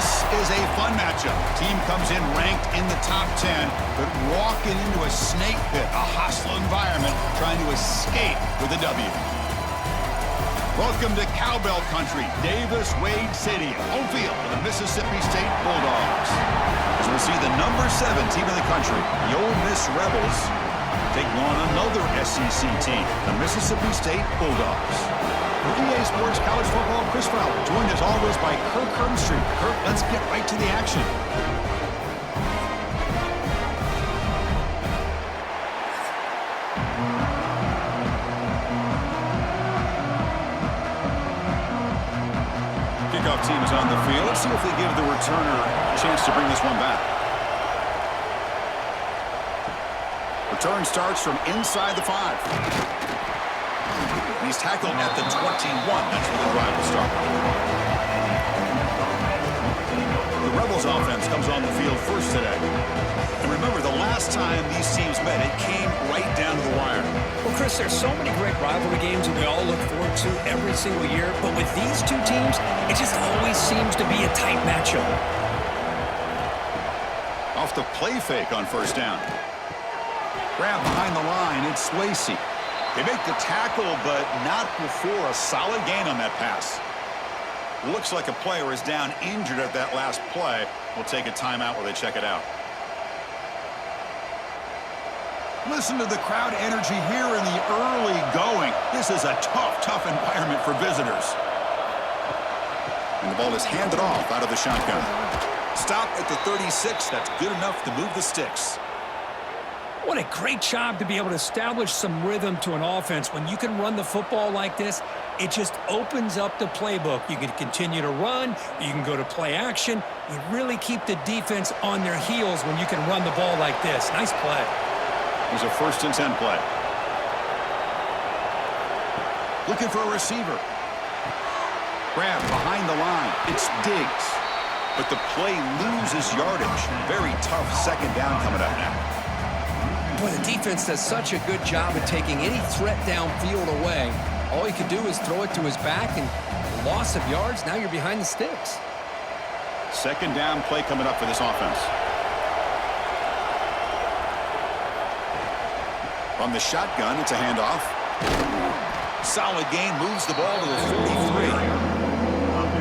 This is a fun matchup. Team comes in ranked in the top 10, but walking into a snake pit, a hostile environment, trying to escape with a W. Welcome to Cowbell Country, Davis-Wade Stadium, home field for the Mississippi State Bulldogs. As we'll see the number 7 team in the country, the Ole Miss Rebels, taking on another SEC team, the Mississippi State Bulldogs. For EA Sports College Football, Chris Fowler, joined as always by Kirk Hermstreet. Kirk, let's get right to the action. Kickoff team is on the field. Let's see if they give the returner a chance to bring this one back. Return starts from inside the 5. He's tackled at the 21. That's where the drive will start. The Rebels offense comes on the field first today. And remember, the last time these teams met, it came right down to the wire. Well, Chris, there's so many great rivalry games that we all look forward to every single year. But with these two teams, it just always seems to be a tight matchup. Off the play fake on first down. Grab behind the line, it's Swayze. They make the tackle, but not before a solid gain on that pass. Looks like a player is down injured at that last play. We'll take a timeout while they check it out. Listen to the crowd energy here in the early going. This is a tough environment for visitors. And the ball is handed off out of the shotgun. Stop at the 36. That's good enough to move the sticks. What a great job to be able to establish some rhythm to an offense. When you can run the football like this, it just opens up the playbook. You can continue to run. You can go to play action. You really keep the defense on their heels when you can run the ball like this. Nice play. Here's a 1st and 10 play. Looking for a receiver. Grab behind the line. It's Diggs. But the play loses yardage. Very tough second down coming up now. Boy, the defense does such a good job of taking any threat downfield away. All he could do is throw it to his back, and loss of yards, now you're behind the sticks. Second down play coming up for this offense. From the shotgun, it's a handoff. Solid gain, moves the ball to the 43.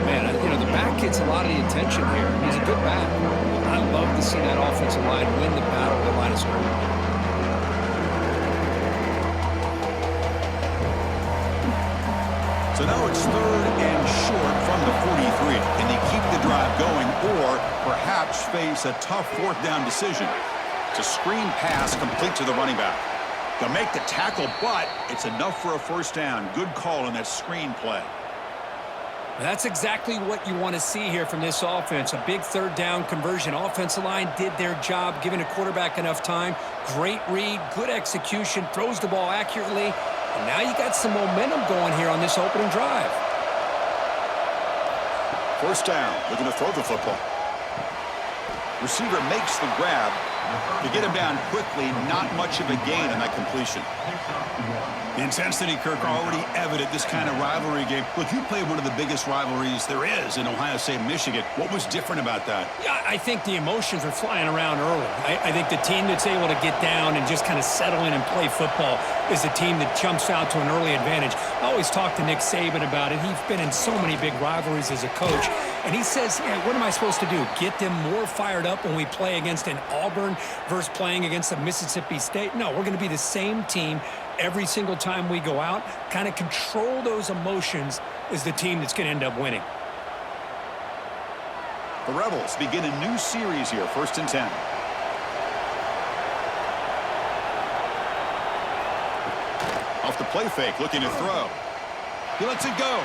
Man, the back gets a lot of the attention here. He's a good back. I love to see that offensive line win the battle at the line of scrimmage. So now it's 3rd and short from the 43. Can they keep the drive going or perhaps face a tough 4th down decision? It's a screen pass complete to the running back. They'll make the tackle, but it's enough for a 1st down. Good call on that screen play. That's exactly what you want to see here from this offense. A big 3rd down conversion. Offensive line did their job, giving a quarterback enough time. Great read, good execution, throws the ball accurately. And now you got some momentum going here on this opening drive. 1st down, looking to throw the football. Receiver makes the grab. To get him down quickly, not much of a gain on that completion. The intensity, Kirk, already evident this kind of rivalry game. Look, you played one of the biggest rivalries there is in Ohio State and Michigan. What was different about that? Yeah, I think the emotions are flying around early. I think the team that's able to get down and just kind of settle in and play football is the team that jumps out to an early advantage. I always talk to Nick Saban about it. He's been in so many big rivalries as a coach. And he says, yeah, what am I supposed to do? Get them more fired up when we play against an Auburn versus playing against a Mississippi State? No, we're going to be the same team every single time we go out. Kind of control those emotions is the team that's going to end up winning. The Rebels begin a new series here, 1st and 10. Off the play fake, looking to throw. He lets it go.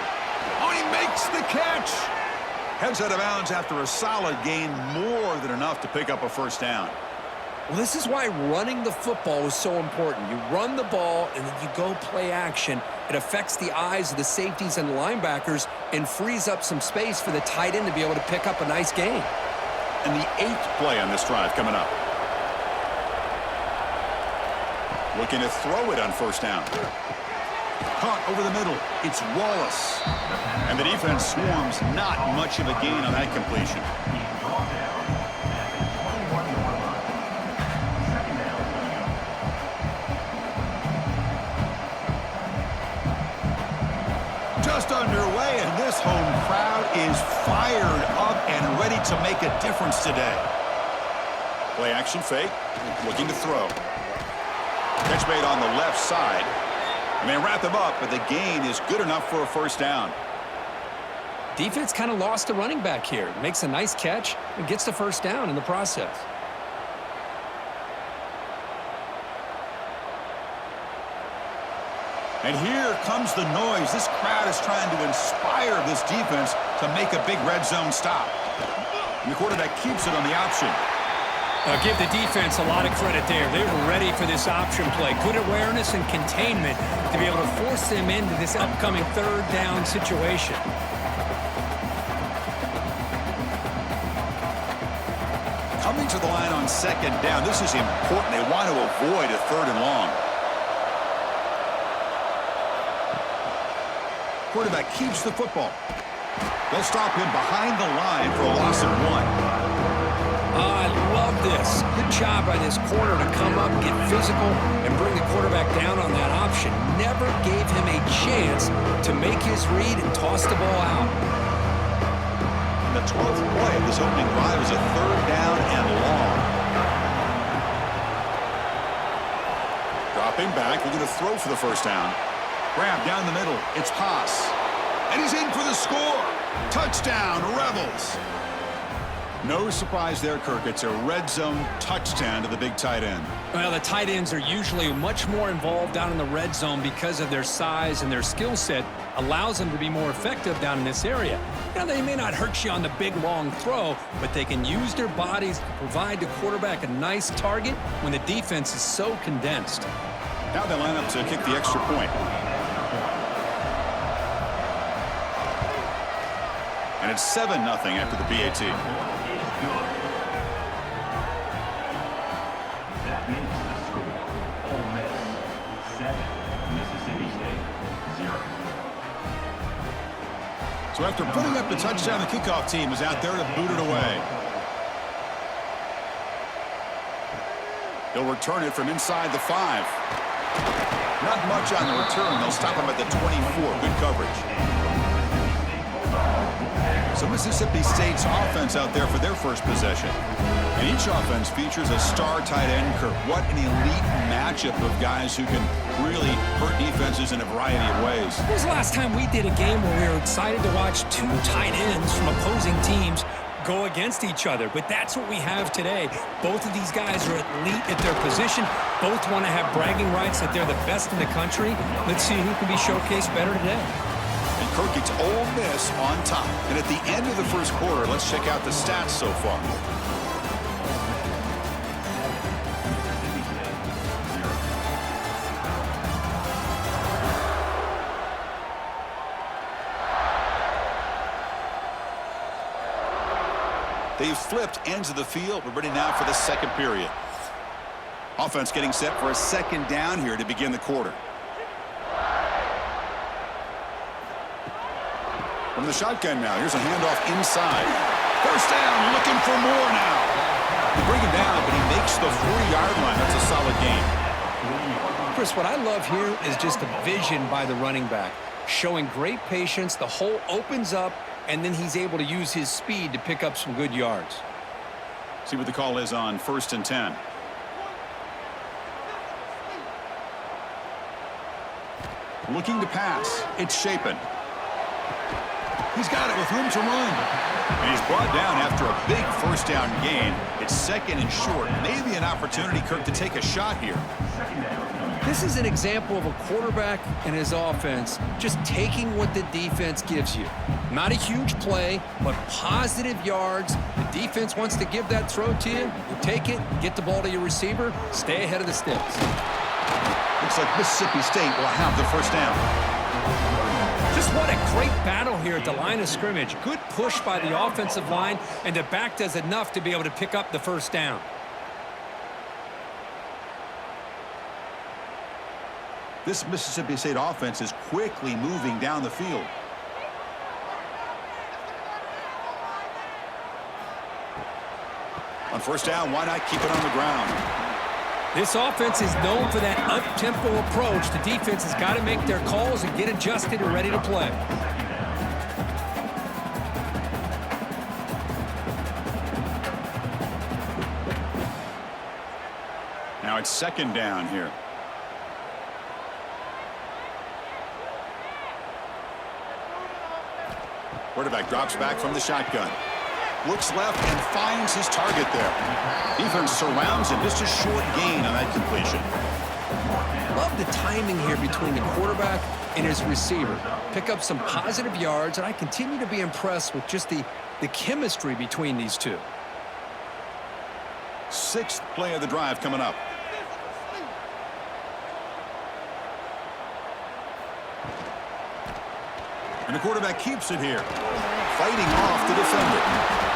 Oh, he makes the catch. Heads out of bounds after a solid gain, more than enough to pick up a 1st down. Well, this is why running the football is so important. You run the ball, and then you go play action. It affects the eyes of the safeties and the linebackers and frees up some space for the tight end to be able to pick up a nice gain. And the 8th play on this drive coming up. Looking to throw it on 1st down. Caught over the middle. It's Wallace. And the defense swarms. Not much of a gain on that completion. Just underway, and this home crowd is fired up and ready to make a difference today. Play action fake, looking to throw. Catch made on the left side. And they wrap him up, but the gain is good enough for a first down. Defense kind of lost the running back here. Makes a nice catch and gets the first down in the process. And here comes the noise. This crowd is trying to inspire this defense to make a big red zone stop. And the quarterback keeps it on the option. I'll give the defense a lot of credit there. They were ready for this option play. Good awareness and containment to be able to force them into this upcoming third down situation. Coming to the line on second down. This is important. They want to avoid a third and long. Quarterback keeps the football. They'll stop him behind the line for a loss of 1. I love this. Good job by this corner to come up, get physical, and bring the quarterback down on that option. Never gave him a chance to make his read and toss the ball out. The 12th play of this opening drive is a third down and long. Dropping back, looking to throw for the first down. Grab down the middle. It's Haas. And he's in for the score. Touchdown, Rebels. No surprise there, Kirk. It's a red zone touchdown to the big tight end. Well, the tight ends are usually much more involved down in the red zone because of their size, and their skill set allows them to be more effective down in this area. Now, they may not hurt you on the big, long throw, but they can use their bodies to provide the quarterback a nice target when the defense is so condensed. Now they line up to kick the extra point. And it's 7-0 after the PAT. So after putting up the touchdown, the kickoff team is out there to boot it away. They'll return it from inside the 5. Not much on the return. They'll stop him at the 24. Good coverage. So Mississippi State's offense out there for their first possession. And each offense features a star tight end, Kirk. What an elite matchup of guys who can really hurt defenses in a variety of ways. When was the last time we did a game where we were excited to watch two tight ends from opposing teams go against each other? But that's what we have today. Both of these guys are elite at their position. Both want to have bragging rights that they're the best in the country. Let's see who can be showcased better today. And Kirk, it's Ole Miss on top. And at the end of the first quarter, let's check out the stats so far. They've flipped ends of the field. We're ready now for the second period. Offense getting set for a second down here to begin the quarter. From the shotgun now, here's a handoff inside. First down, looking for more now. They bring him down, but he makes the 40-yard line. That's a solid gain. Chris, what I love here is just the vision by the running back. Showing great patience, the hole opens up, and then he's able to use his speed to pick up some good yards. See what the call is on 1st and 10. Looking to pass. It's Shapen. He's got it with room to run. And he's brought down after a big first down gain. It's second and short. Maybe an opportunity, Kirk, to take a shot here. This is an example of a quarterback and his offense just taking what the defense gives you. Not a huge play, but positive yards. The defense wants to give that throw to you. You take it, get the ball to your receiver, stay ahead of the sticks. Looks like Mississippi State will have the first down. Just what a great battle here at the line of scrimmage. Good push by the offensive line, and the back does enough to be able to pick up the first down. This Mississippi State offense is quickly moving down the field. On first down, why not keep it on the ground? This offense is known for that up-tempo approach. The defense has got to make their calls and get adjusted and ready to play. Now it's second down here. Quarterback drops back from the shotgun. Looks left and finds his target there. Defense surrounds him. Just a short gain on that completion. Love the timing here between the quarterback and his receiver. Pick up some positive yards, and I continue to be impressed with just the chemistry between these two. Sixth play of the drive coming up. And the quarterback keeps it here, fighting off the defender.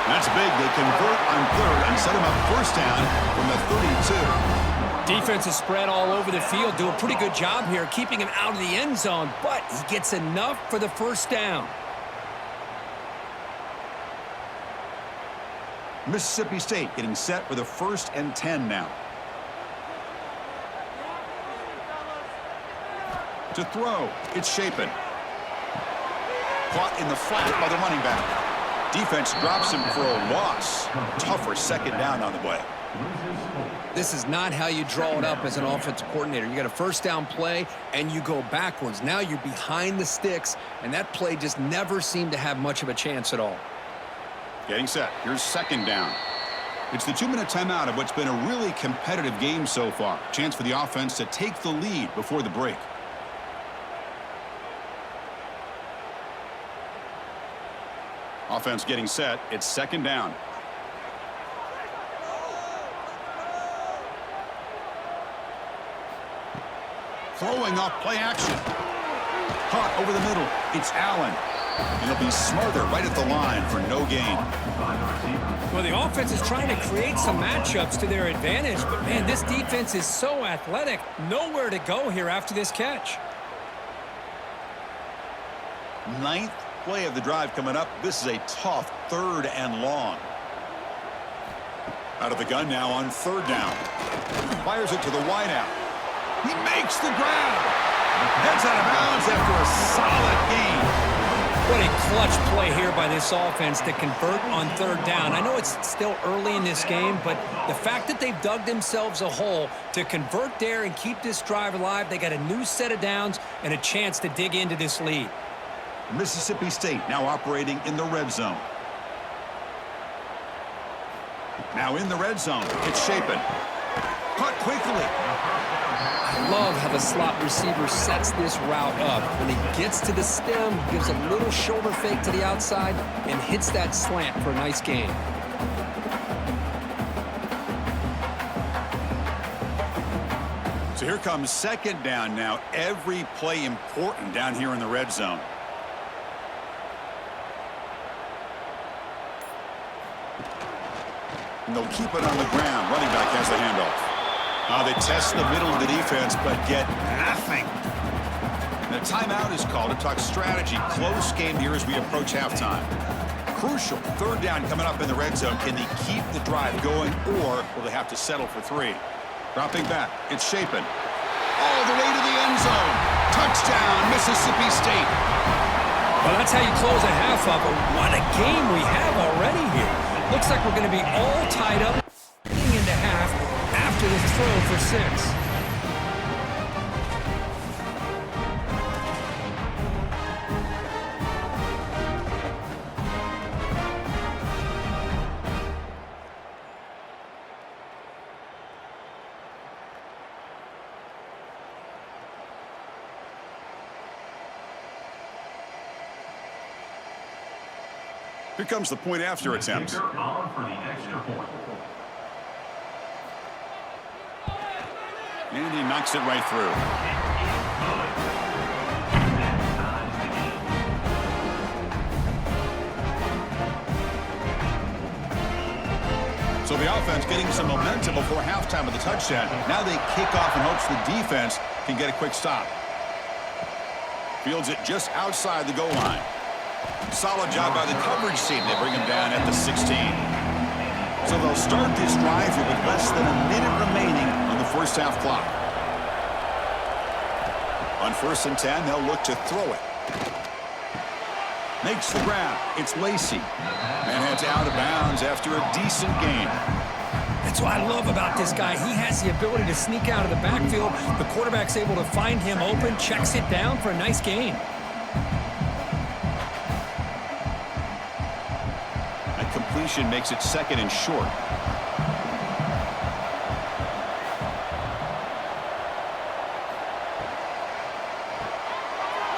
That's big. They convert on third and set him up first down from the 32. Defense is spread all over the field. Do a pretty good job here keeping him out of the end zone, but he gets enough for the first down. Mississippi State getting set for the 1st and 10 now. To throw, it's Shapen. Caught in the flat by the running back. Defense drops him for a loss. Tougher second down on the way. This is not how you draw it up as an offensive coordinator. You got a first down play, and you go backwards. Now you're behind the sticks, and that play just never seemed to have much of a chance at all. Getting set. Here's second down. It's the 2-minute timeout of what's been a really competitive game so far. Chance for the offense to take the lead before the break. Offense getting set. It's second down. Throwing off play action. Caught over the middle. It's Allen. And it'll be Smarter right at the line for no gain. Well, the offense is trying to create some matchups to their advantage, but, man, this defense is so athletic. Nowhere to go here after this catch. Ninth play of the drive coming up. This is a tough 3rd and long. Out of the gun now on 3rd down. Fires it to the wideout. He makes the grab. Heads out of bounds after a solid gain. What a clutch play here by this offense to convert on 3rd down. I know it's still early in this game, but the fact that they've dug themselves a hole to convert there and keep this drive alive, they got a new set of downs and a chance to dig into this lead. Mississippi State now operating in the red zone. Now in the red zone, it's Shapen. Caught quickly. I love how the slot receiver sets this route up. When he gets to the stem, gives a little shoulder fake to the outside and hits that slant for a nice gain. So here comes second down now. Every play important down here in the red zone. And they'll keep it on the ground. Running back has the handoff. They test the middle of the defense, but get nothing. And a timeout is called to talk strategy. Close game here as we approach halftime. Crucial 3rd down coming up in the red zone. Can they keep the drive going, or will they have to settle for 3? Dropping back, it's Shapen. All the way to the end zone. Touchdown, Mississippi State. Well, that's how you close a half up. But what a game we have already here. Looks like we're going to be all tied up into half after this throw for 6. Here comes the point after attempt. And he knocks it right through. So the offense getting some momentum before halftime with the touchdown. Now they kick off in hopes the defense can get a quick stop. Fields it just outside the goal line. Solid job by the coverage team. They bring him down at the 16. So they'll start this drive here with less than a minute remaining on the first half clock. On 1st and 10, they'll look to throw it. Makes the grab. It's Lacey. And heads out of bounds after a decent gain. That's what I love about this guy. He has the ability to sneak out of the backfield. The quarterback's able to find him open, checks it down for a nice gain. That completion makes it 2nd and short.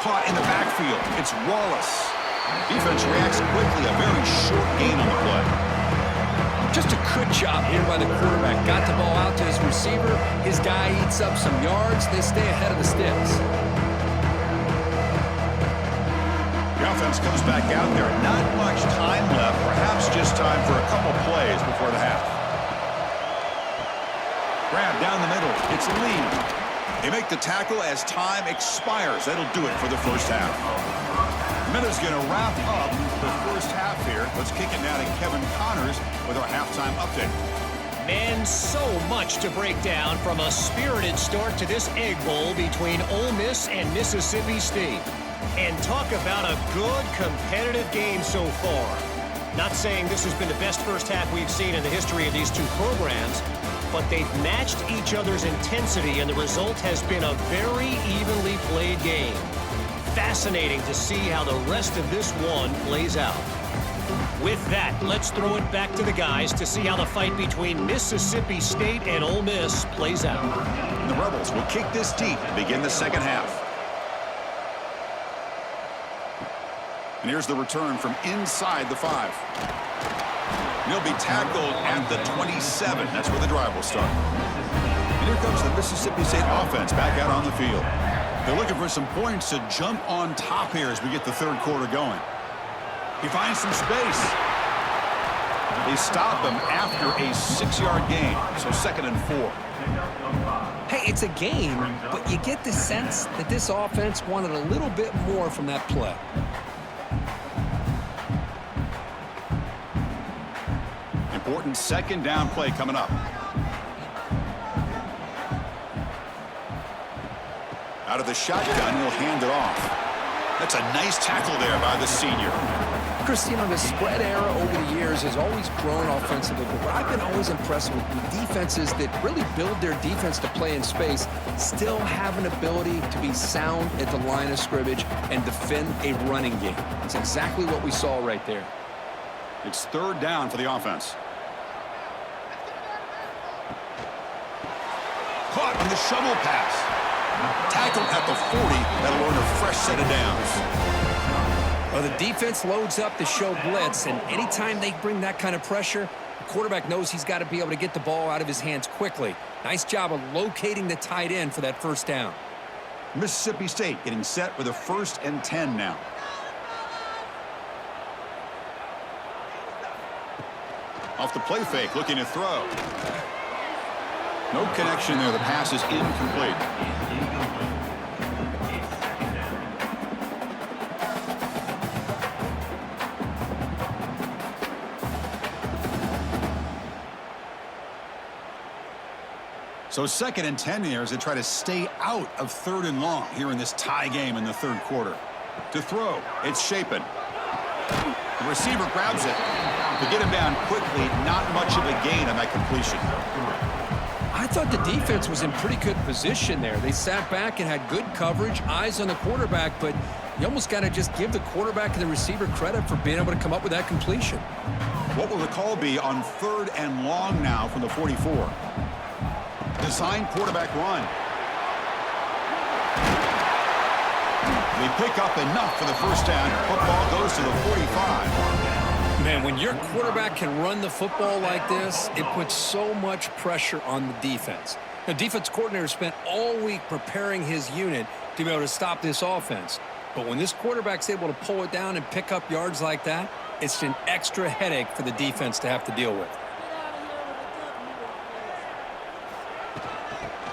Caught in the backfield. It's Wallace. Defense reacts quickly. A very short gain on the play. Just a good job here by the quarterback. Got the ball out to his receiver. His guy eats up some yards. They stay ahead of the sticks. The offense comes back out there. Not much time left. Perhaps just time for a couple plays before the half. Grab down the middle. It's Lee. They make the tackle as time expires. That'll do it for the first half. Minutes going to wrap up the first half here. Let's kick it now to Kevin Connors with our halftime update. Man, so much to break down from a spirited start to this Egg Bowl between Ole Miss and Mississippi State. And talk about a good competitive game so far. Not saying this has been the best first half we've seen in the history of these two programs, but they've matched each other's intensity, and the result has been a very evenly played game. Fascinating to see how the rest of this one plays out. With that, let's throw it back to the guys to see how the fight between Mississippi State and Ole Miss plays out. The Rebels will kick this deep to begin the second half. And here's the return from inside the 5. And he'll be tackled at the 27. That's where the drive will start. And here comes the Mississippi State offense back out on the field. They're looking for some points to jump on top here as we get the third quarter going. He finds some space. They stop him after a 6-yard gain, so 2nd and 4. Hey, it's a game, but you get the sense that this offense wanted a little bit more from that play. Important 2nd down play coming up. Out of the shotgun, he'll hand it off. That's a nice tackle there by the senior. Chris, you know, the spread era over the years has always grown offensively, but what I've been always impressed with defenses that really build their defense to play in space still have an ability to be sound at the line of scrimmage and defend a running game. It's exactly what we saw right there. It's 3rd down for the offense. Caught on the shovel pass. Tackled at the 40. That'll earn a fresh set of downs. Well, the defense loads up to show blitz, and anytime they bring that kind of pressure, the quarterback knows he's got to be able to get the ball out of his hands quickly. Nice job of locating the tight end for that first down. Mississippi State getting set with a 1st and 10 now. Off the play fake, looking to throw. No connection there. The pass is incomplete. So 2nd and 10 here as they try to stay out of 3rd and long here in this tie game in the 3rd quarter. To throw, it's Shapen. The receiver grabs it. To get him down quickly, not much of a gain on that completion. I thought the defense was in pretty good position there. They sat back and had good coverage, eyes on the quarterback, but you almost got to just give the quarterback and the receiver credit for being able to come up with that completion. What will the call be on 3rd and long now from the 44? Design quarterback run. They pick up enough for the first down. Football goes to the 45. Man, when your quarterback can run the football like this, it puts so much pressure on the defense. The defense coordinator spent all week preparing his unit to be able to stop this offense. But when this quarterback's able to pull it down and pick up yards like that, it's an extra headache for the defense to have to deal with.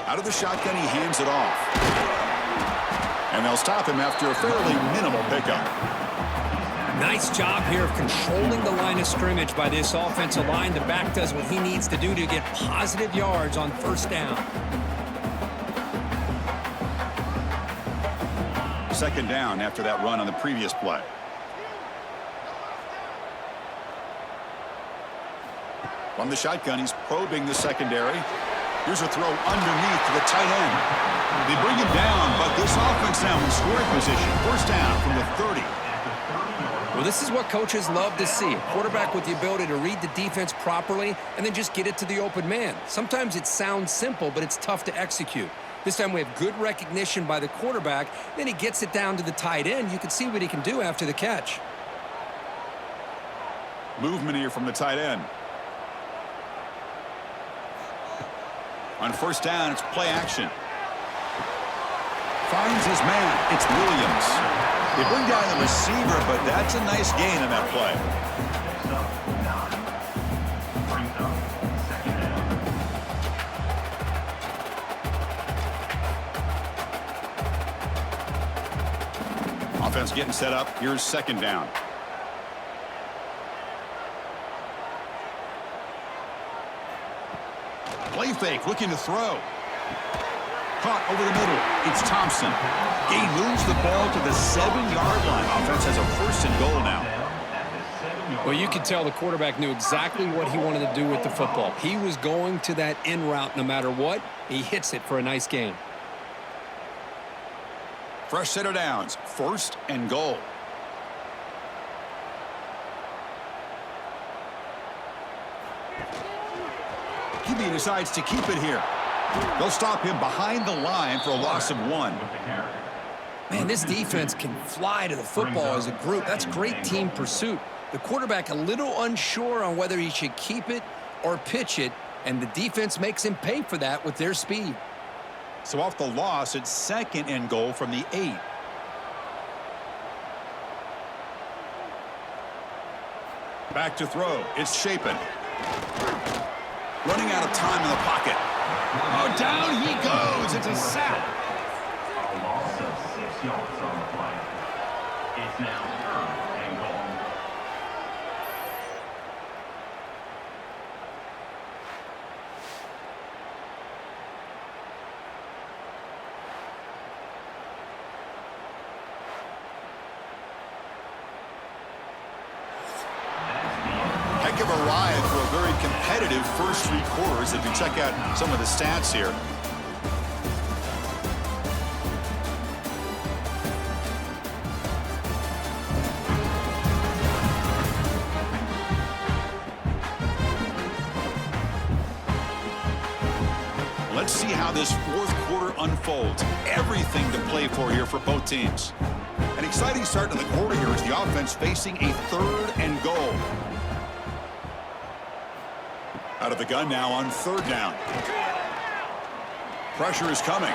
Out of the shotgun, he hands it off. And they'll stop him after a fairly minimal pickup. Nice job here of controlling the line of scrimmage by this offensive line. The back does what he needs to do to get positive yards on first down. Second down after that run on the previous play. From the shotgun, he's probing the secondary. Here's a throw underneath to the tight end. They bring him down, but this offense now in scoring position. First down from the 30. Well, this is what coaches love to see. A quarterback with the ability to read the defense properly and then just get it to the open man. Sometimes it sounds simple, but it's tough to execute. This time we have good recognition by the quarterback. Then he gets it down to the tight end. You can see what he can do after the catch. Movement here from the tight end. On first down, it's play action. Finds his man. It's Williams. They bring down the receiver, but that's a nice gain on that play. Offense getting set up. Here's second down. Play fake, looking to throw. Caught over the middle. It's Thompson. He moves the ball to the 7-yard line. Offense has a first and goal now. Well, you could tell the quarterback knew exactly what he wanted to do with the football. He was going to that in route no matter what. He hits it for a nice gain. Fresh set of downs. First and goal. QB decides to keep it here. They'll stop him behind the line for a loss of 1. Man, this defense can fly to the football as a group. That's great team pursuit. The quarterback a little unsure on whether he should keep it or pitch it, and the defense makes him pay for that with their speed. So off the loss, it's second and goal from the 8. Back to throw. It's Shapen. Running out of time in the pocket. Oh, down he goes. It's a sack. A loss of 6 yards on the play. It's now third and goal. Heck of a ride for a very competitive first 3 quarters if you check out some of the stats here. Let's see how this fourth quarter unfolds. Everything to play for here for both teams. An exciting start to the quarter here as the offense facing a third and goal. Out of the gun now on third down. Pressure is coming.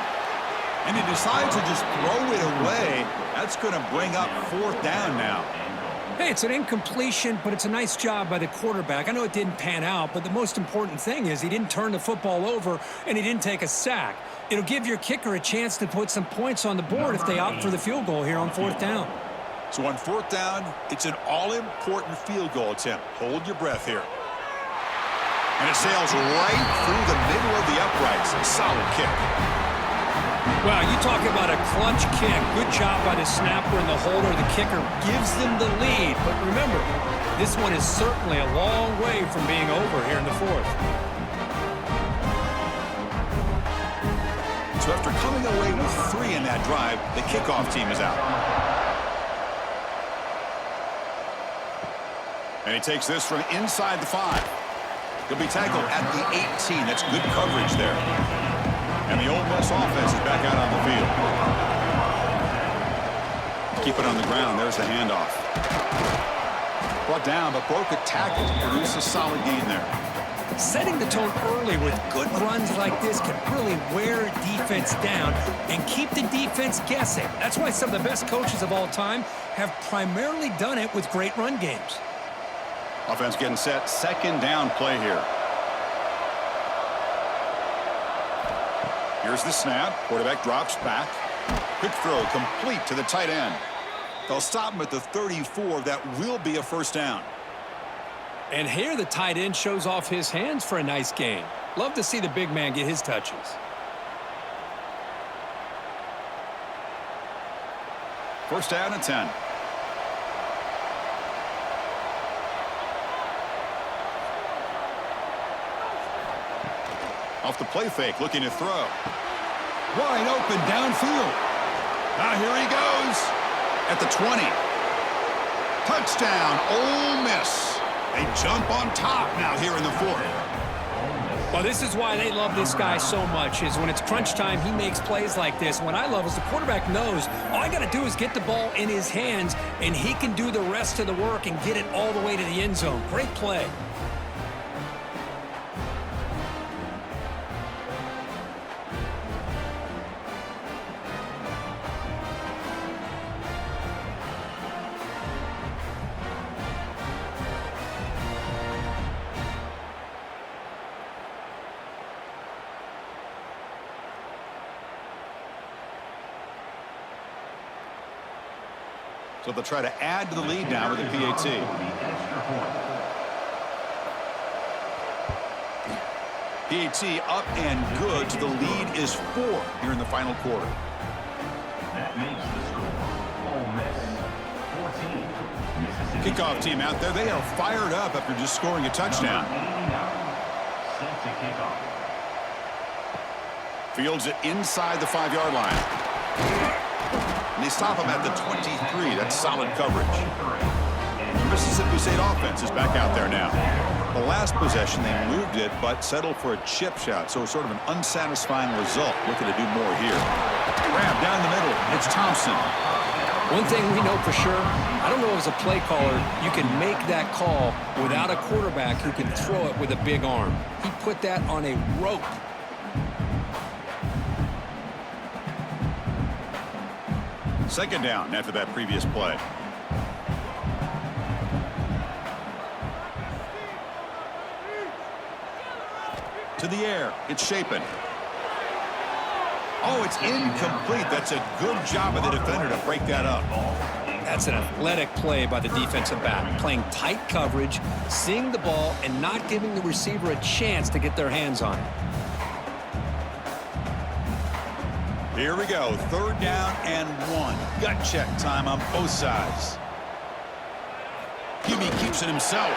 And he decides to just throw it away. That's going to bring up fourth down now. Hey, it's an incompletion, but it's a nice job by the quarterback. I know it didn't pan out, but the most important thing is he didn't turn the football over and he didn't take a sack. It'll give your kicker a chance to put some points on the board if they opt for the field goal here on fourth down. So on fourth down, it's an all-important field goal attempt. Hold your breath here. And it sails right through the middle of the uprights. A solid kick. Wow, you talk about a clutch kick. Good job by the snapper and the holder. The kicker gives them the lead. But remember, this one is certainly a long way from being over here in the fourth. So after coming away with 3 in that drive, the kickoff team is out. And he takes this from inside the 5. He'll be tackled at the 18. That's good coverage there. And the Ole Miss offense is back out on the field. Keep it on the ground. There's the handoff. Brought down, but broke a tackle to produce a solid gain there. Setting the tone early with good runs like this can really wear defense down and keep the defense guessing. That's why some of the best coaches of all time have primarily done it with great run games. Offense getting set. Second down play here. Here's the snap. Quarterback drops back. Quick throw complete to the tight end. They'll stop him at the 34. That will be a first down. And here the tight end shows off his hands for a nice gain. Love to see the big man get his touches. First down and 10. Off the play fake, looking to throw. Wide open downfield. Now here he goes. At the 20. Touchdown, Ole Miss. They jump on top now here in the fourth. Well, this is why they love this guy so much, is when it's crunch time, he makes plays like this. What I love is the quarterback knows all I got to do is get the ball in his hands, and he can do the rest of the work and get it all the way to the end zone. Great play. So they'll try to add to the lead now with the PAT. PAT up and good. The lead is 4 here in the final quarter. That makes the score Ole Miss 14, Mississippi Kickoff team out there. They are fired up after just scoring a touchdown. set to kick off. Fields it inside the 5-yard line. And they stop him at the 23. That's solid coverage. The Mississippi State offense is back out there now. The last possession, they moved it, but settled for a chip shot. So sort of an unsatisfying result. Looking to do more here. Grab down the middle. It's Thompson. One thing we know for sure, I don't know as a play caller, you can make that call without a quarterback who can throw it with a big arm. He put that on a rope. Second down after that previous play. To the air. It's Shapen. Oh, it's incomplete. That's a good job of the defender to break that up. That's an athletic play by the defensive back. Playing tight coverage, seeing the ball, and not giving the receiver a chance to get their hands on it. Here we go. Third down and 1. Gut check time on both sides. Gimme keeps it himself.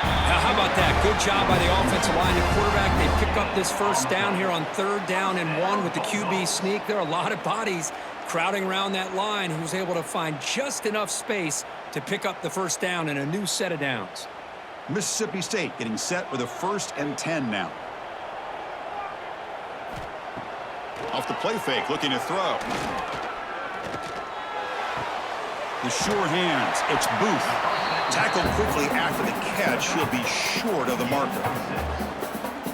Now, how about that? Good job by the offensive line and quarterback. They pick up this first down here on third down and 1 with the QB sneak. There are a lot of bodies crowding around that line, who's able to find just enough space to pick up the first down in a new set of downs. Mississippi State getting set with a 1st and 10 now. Off the play fake, looking to throw. The sure hands. It's Booth. Tackled quickly after the catch. He'll be short of the marker.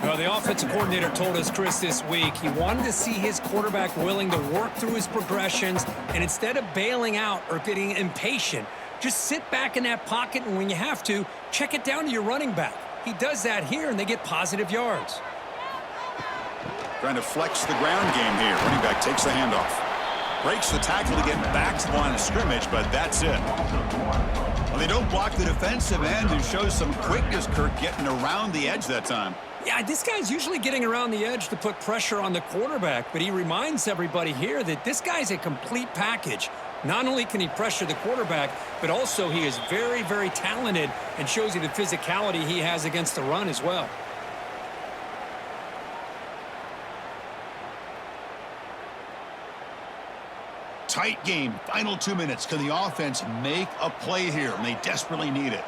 Well, the offensive coordinator told us, Chris, this week he wanted to see his quarterback willing to work through his progressions, and instead of bailing out or getting impatient, just sit back in that pocket, and when you have to, check it down to your running back. He does that here, and they get positive yards. Trying to flex the ground game here. Running back takes the handoff. Breaks the tackle to get back to the line of scrimmage, but that's it. Well, they don't block the defensive end and shows some quickness, Kirk, getting around the edge that time. Yeah, this guy's usually getting around the edge to put pressure on the quarterback, but he reminds everybody here that this guy's a complete package. Not only can he pressure the quarterback, but also he is very, very talented and shows you the physicality he has against the run as well. Tight game. Final 2 minutes. Can the offense make a play here? And they desperately need it.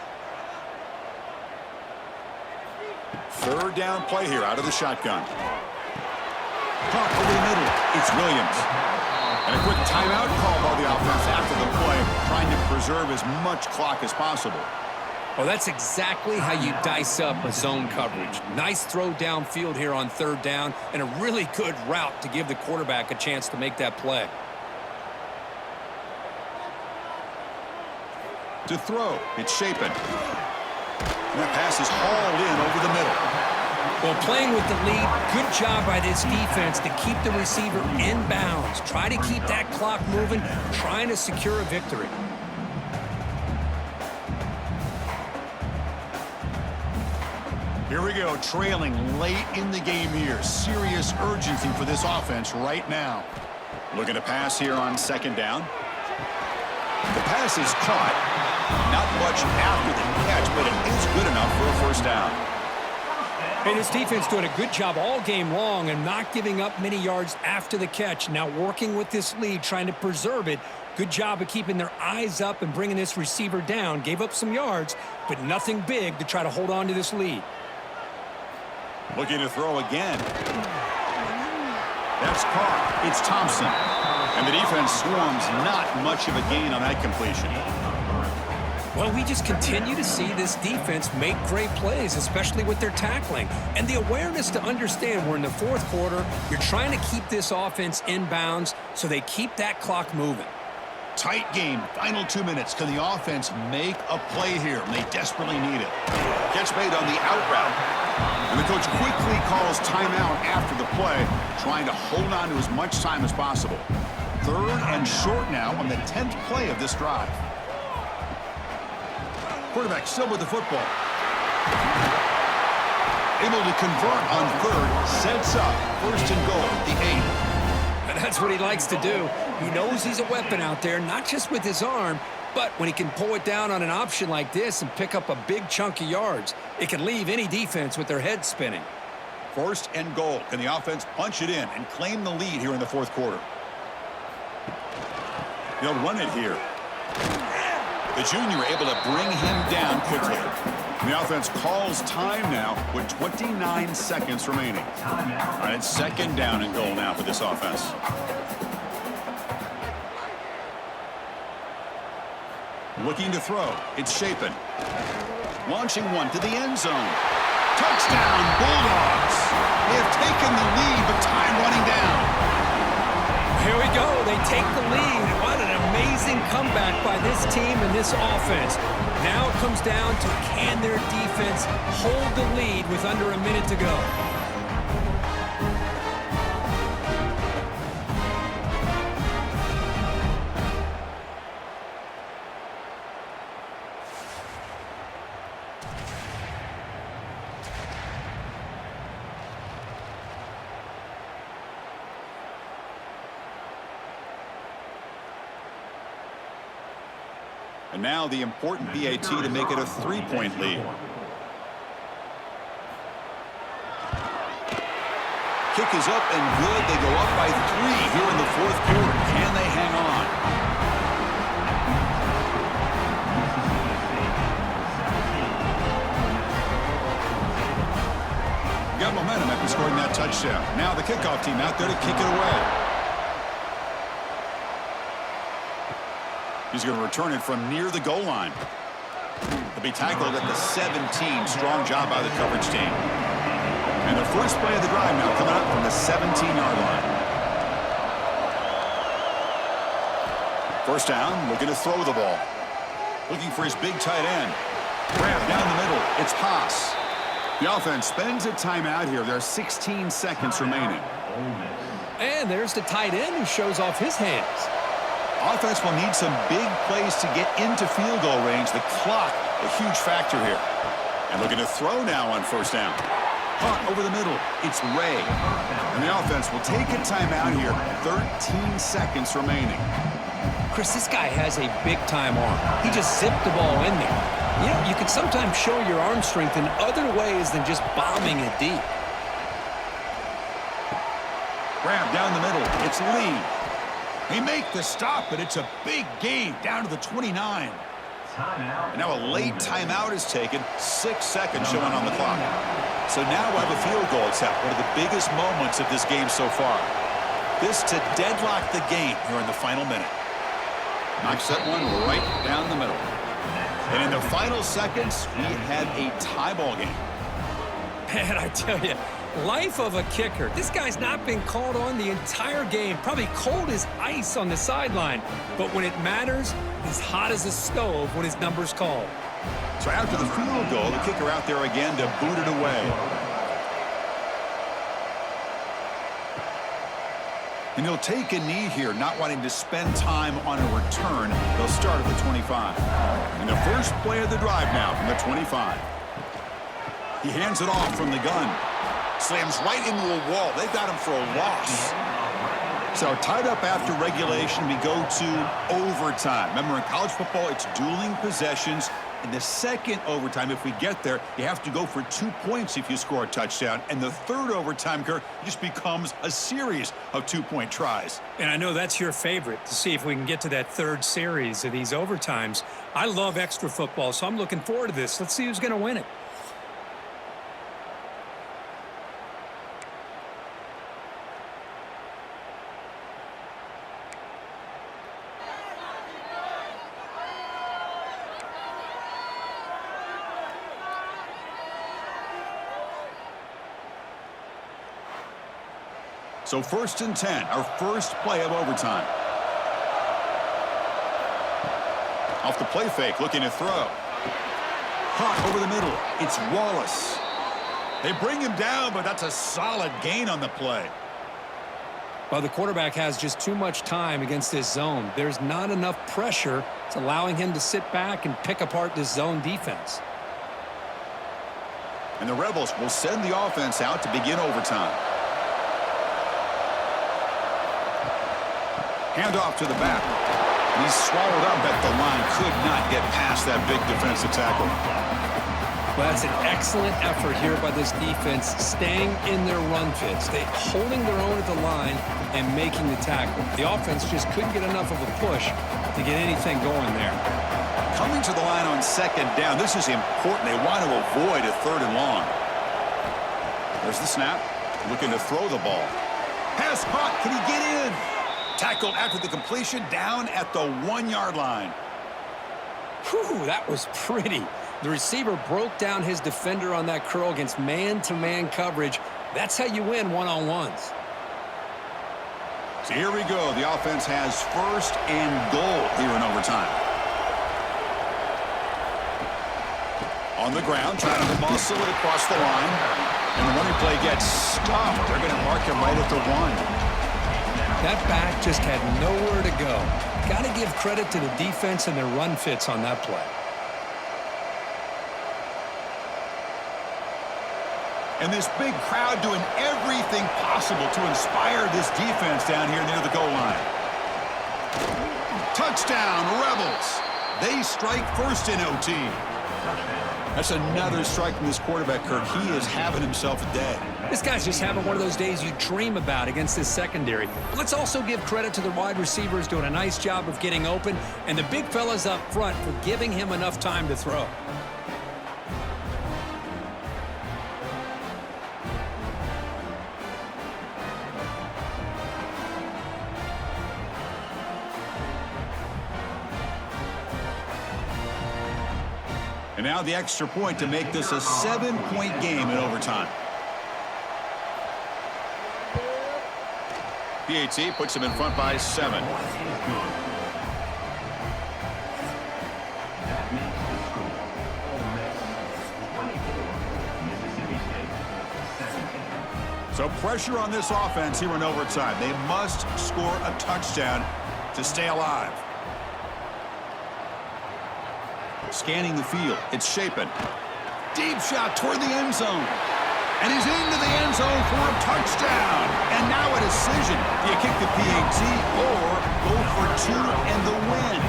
Third down play here out of the shotgun. Caught over the middle. It's Williams. And a quick timeout call by the offense after the play, trying to preserve as much clock as possible. Well, that's exactly how you dice up a zone coverage. Nice throw downfield here on third down, and a really good route to give the quarterback a chance to make that play. To throw, it's Shapen. And that pass is hauled in over the middle. Well, playing with the lead, good job by this defense to keep the receiver in bounds. Try to keep that clock moving, trying to secure a victory. Here we go, trailing late in the game here. Serious urgency for this offense right now. Looking to pass here on second down. The pass is caught. Not much after the catch, but it is good enough for a first down. Hey, this defense doing a good job all game long and not giving up many yards after the catch. Now working with this lead, trying to preserve it. Good job of keeping their eyes up and bringing this receiver down. Gave up some yards, but nothing big to try to hold on to this lead. Looking to throw again. That's caught. It's Thompson. And the defense swarms, not much of a gain on that completion. Well, we just continue to see this defense make great plays, especially with their tackling. And the awareness to understand we're in the fourth quarter, you're trying to keep this offense in bounds so they keep that clock moving. Tight game, final 2 minutes. Can the offense make a play here? They desperately need it. Catch made on the out route. And the coach quickly calls timeout after the play, trying to hold on to as much time as possible. Third and short now on the 10th play of this drive. Quarterback still with the football. Able to convert on third, sets up first and goal, the 8. And that's what he likes to do. He knows he's a weapon out there, not just with his arm, but when he can pull it down on an option like this and pick up a big chunk of yards, it can leave any defense with their head spinning. First and goal. Can the offense punch it in and claim the lead here in the fourth quarter? They'll run it here. The junior able to bring him down quickly. And the offense calls time now with 29 seconds remaining. All right, it's second down and goal now for this offense. Looking to throw. It's Shapen. Launching one to the end zone. Touchdown, Bulldogs. They have taken the lead, but time running down. Here we go. They take the lead. What an amazing comeback by this team and this offense. Now it comes down to can their defense hold the lead with under a minute to go. And now the important BAT to make it a 3-point lead. Kick is up and good. They go up by 3 here in the fourth quarter. Can they hang on? Got momentum after scoring that touchdown. Now the kickoff team out there to kick it away. He's going to return it from near the goal line. He'll be tackled at the 17. Strong job by the coverage team. And the first play of the drive now coming up from the 17-yard line. First down, looking to throw the ball. Looking for his big tight end. Grab down the middle. It's Haas. The offense spends a timeout here. There are 16 seconds remaining. And there's the tight end who shows off his hands. Offense will need some big plays to get into field goal range. The clock, a huge factor here. And looking to throw now on first down. Hunt over the middle. It's Ray. And the offense will take a timeout here. 13 seconds remaining. Chris, this guy has a big-time arm. He just zipped the ball in there. You know, you can sometimes show your arm strength in other ways than just bombing it deep. Grab down the middle. It's Lee. They make the stop, but it's a big gain down to the 29. And now a late timeout is taken. 6 seconds showing on the clock. So now we have a field goal attempt, one of the biggest moments of this game so far. This to deadlock the game here in the final minute. Knocks that one right down the middle. And in the final seconds, we have a tie ball game. Man, I tell you, life of a kicker. This guy's not been called on the entire game. Probably cold as ice on the sideline. But when it matters, he's hot as a stove when his number's called. So after the field goal, the kicker out there again to boot it away. And he'll take a knee here, not wanting to spend time on a return. They'll start at the 25. And the first play of the drive now from the 25. He hands it off from the gun. Slams right into a wall. They've got him for a loss. So tied up after regulation, we go to overtime. Remember, in college football, it's dueling possessions. In the second overtime, if we get there, you have to go for 2 points if you score a touchdown. And the third overtime, Kirk, just becomes a series of 2-point tries. And I know that's your favorite, to see if we can get to that third series of these overtimes. I love extra football, so I'm looking forward to this. Let's see who's going to win it. So 1st and 10, our first play of overtime. Off the play fake, looking to throw. Caught over the middle. It's Wallace. They bring him down, but that's a solid gain on the play. Well, the quarterback has just too much time against this zone. There's not enough pressure. It's allowing him to sit back and pick apart this zone defense. And the Rebels will send the offense out to begin overtime. Handoff to the back. And he's swallowed up at the line. Could not get past that big defensive tackle. Well, that's an excellent effort here by this defense, staying in their run fits. They holding their own at the line and making the tackle. The offense just couldn't get enough of a push to get anything going there. Coming to the line on 2nd down. This is important. They want to avoid a 3rd and long. There's the snap. Looking to throw the ball. Pass caught. Can he get in? Tackled after the completion, down at the 1-yard line. Whew, that was pretty. The receiver broke down his defender on that curl against man-to-man coverage. That's how you win one-on-ones. So here we go. The offense has 1st and goal here in overtime. On the ground, trying to muscle it across the line. And the running play gets stopped. They're going to mark him right at the 1. That back just had nowhere to go. Got to give credit to the defense and their run fits on that play. And this big crowd doing everything possible to inspire this defense down here near the goal line. Touchdown, Rebels. They strike first in OT. That's another strike from this quarterback, Kirk. He is having himself a day. This guy's just having one of those days you dream about against this secondary. But let's also give credit to the wide receivers doing a nice job of getting open, and the big fellas up front for giving him enough time to throw. And now the extra point to make this a 7-point game in overtime. PAT puts him in front by 7. So pressure on this offense here in overtime. They must score a touchdown to stay alive. Scanning the field. It's Shapen. Deep shot toward the end zone. And he's into the end zone for a touchdown. And now a decision. Do you kick the PAT or go for 2 and the win?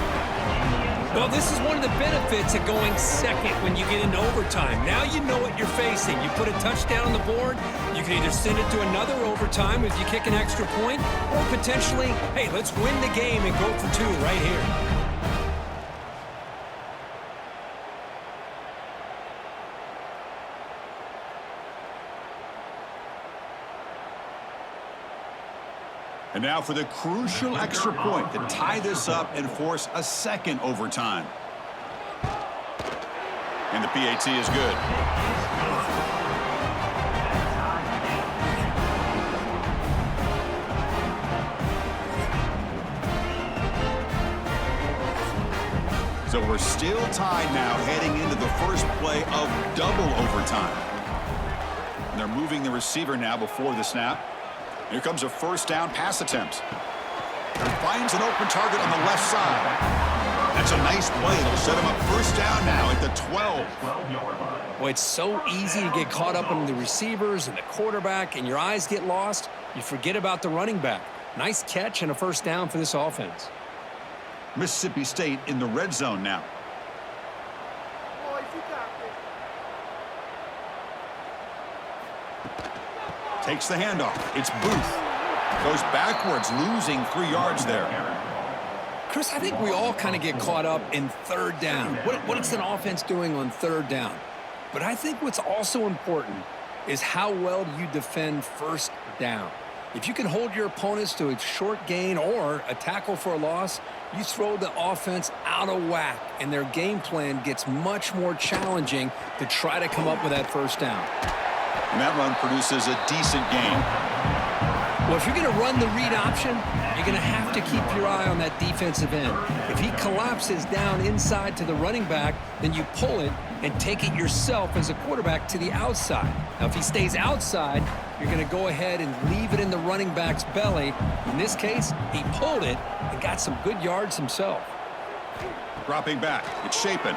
Well, this is one of the benefits of going second when you get into overtime. Now you know what you're facing. You put a touchdown on the board, you can either send it to another overtime if you kick an extra point, or potentially, hey, let's win the game and go for 2 right here. And now for the crucial extra point to tie this up and force a second overtime. And the PAT is good. So we're still tied now heading into the first play of double overtime. And they're moving the receiver now before the snap. Here comes a first down pass attempt. And finds an open target on the left side. That's a nice play. It'll set him up first down now at the 12. 12-yard line. Well, it's so easy to get caught up in the receivers and the quarterback, and your eyes get lost. You forget about the running back. Nice catch and a first down for this offense. Mississippi State in the red zone now. Takes the handoff. It's Booth. Goes backwards, losing 3 yards there. Chris, I think we all kind of get caught up in third down. What is an offense doing on third down? But I think what's also important is how well do you defend first down. If you can hold your opponents to a short gain or a tackle for a loss, you throw the offense out of whack, and their game plan gets much more challenging to try to come up with that first down. And that run produces a decent gain. Well, if you're going to run the read option, you're going to have to keep your eye on that defensive end. If he collapses down inside to the running back, then you pull it and take it yourself as a quarterback to the outside. Now, if he stays outside, you're going to go ahead and leave it in the running back's belly. In this case, he pulled it and got some good yards himself. Dropping back. It's Shapen.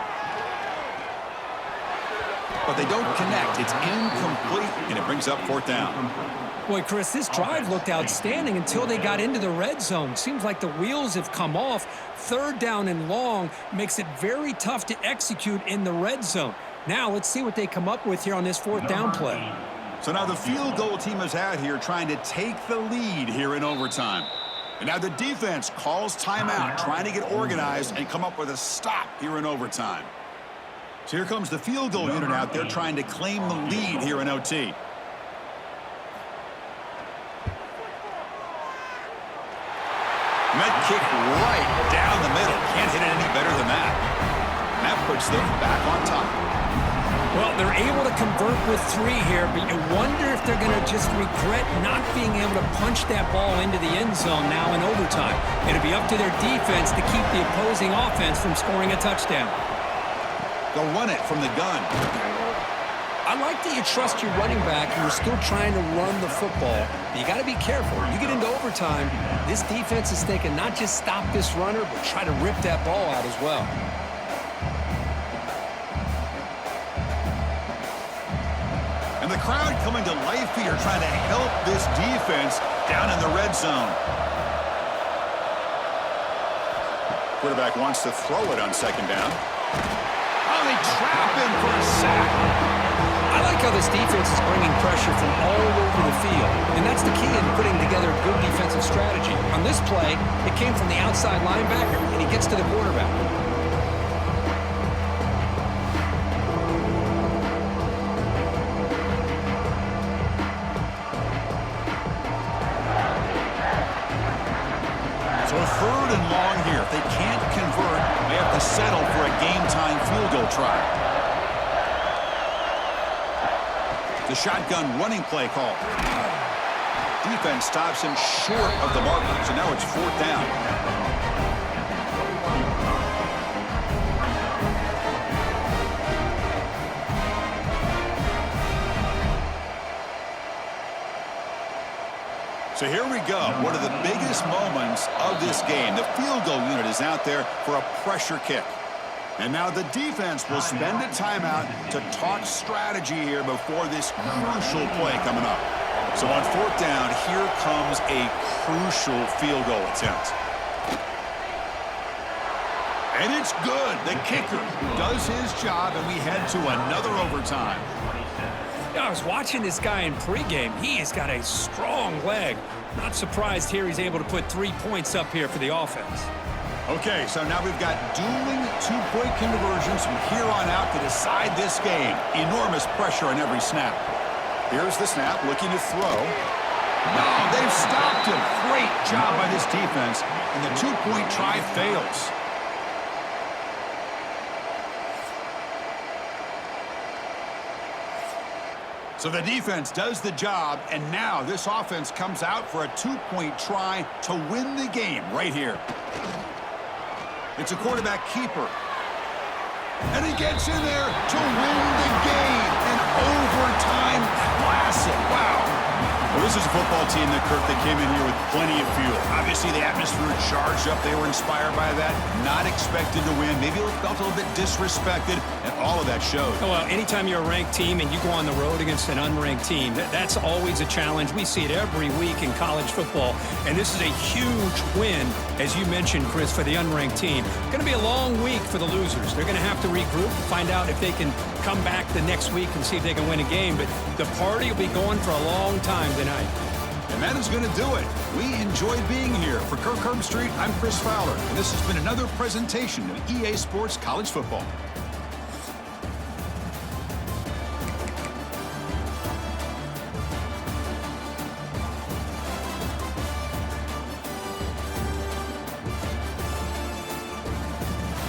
But they don't connect. It's incomplete, and it brings up fourth down. Boy, Chris, this drive looked outstanding until they got into the red zone. Seems like the wheels have come off. Third down and long makes it very tough to execute in the red zone. Now let's see what they come up with here on this fourth down play. So now the field goal team is out here trying to take the lead here in overtime. And now the defense calls timeout, trying to get organized and come up with a stop here in overtime. So here comes the field goal unit out there trying to claim the lead here in OT. And that kick right down the middle. Can't hit it any better than that. That puts them back on top. Well, they're able to convert with 3 here, but you wonder if they're going to just regret not being able to punch that ball into the end zone now in overtime. It'll be up to their defense to keep the opposing offense from scoring a touchdown. They'll run it from the gun. I like that you trust your running back and you're still trying to run the football. But you got to be careful. You get into overtime, this defense is thinking not just stop this runner, but try to rip that ball out as well. And the crowd coming to life here trying to help this defense down in the red zone. Quarterback wants to throw it on second down. Oh, they trap him for a sack. I like how this defense is bringing pressure from all over the field, and that's the key in putting together a good defensive strategy. On this play, it came from the outside linebacker, and he gets to the quarterback. So a third and long here. If they can't convert, they have to settle for a game-time field goal try. The shotgun running play call. Defense stops him short of the marker, so now it's fourth down. So here we go. One of the biggest moments of this game. The field goal unit is out there for a pressure kick. And now the defense will spend a timeout to talk strategy here before this crucial play coming up. So on fourth down, here comes a crucial field goal attempt. And it's good. The kicker does his job, and we head to another overtime. I was watching this guy in pregame. He has got a strong leg. Not surprised here he's able to put 3 points up here for the offense. Okay, so now we've got dueling two-point conversions from here on out to decide this game. Enormous pressure on every snap. Here's the snap, looking to throw. No, they've stopped him. Great job by this defense, and the two-point try fails. So the defense does the job, and now this offense comes out for a two-point try to win the game right here. It's a quarterback keeper. And he gets in there to win the game. An overtime classic. Wow. Well, this is a football team that, Kirk, they came in here with plenty of fuel. Obviously, the atmosphere charged up. They were inspired by that. Not expected to win. Maybe felt a little bit disrespected, and all of that showed. Oh, well, anytime you're a ranked team and you go on the road against an unranked team, that's always a challenge. We see it every week in college football, and this is a huge win, as you mentioned, Chris, for the unranked team. It's going to be a long week for the losers. They're going to have to regroup, find out if they can come back the next week and see if they can win a game. But the party will be going for a long time tonight. And that is going to do it. We enjoyed being here. For Kirk Herbstreit, I'm Chris Fowler, and this has been another presentation of EA Sports College Football.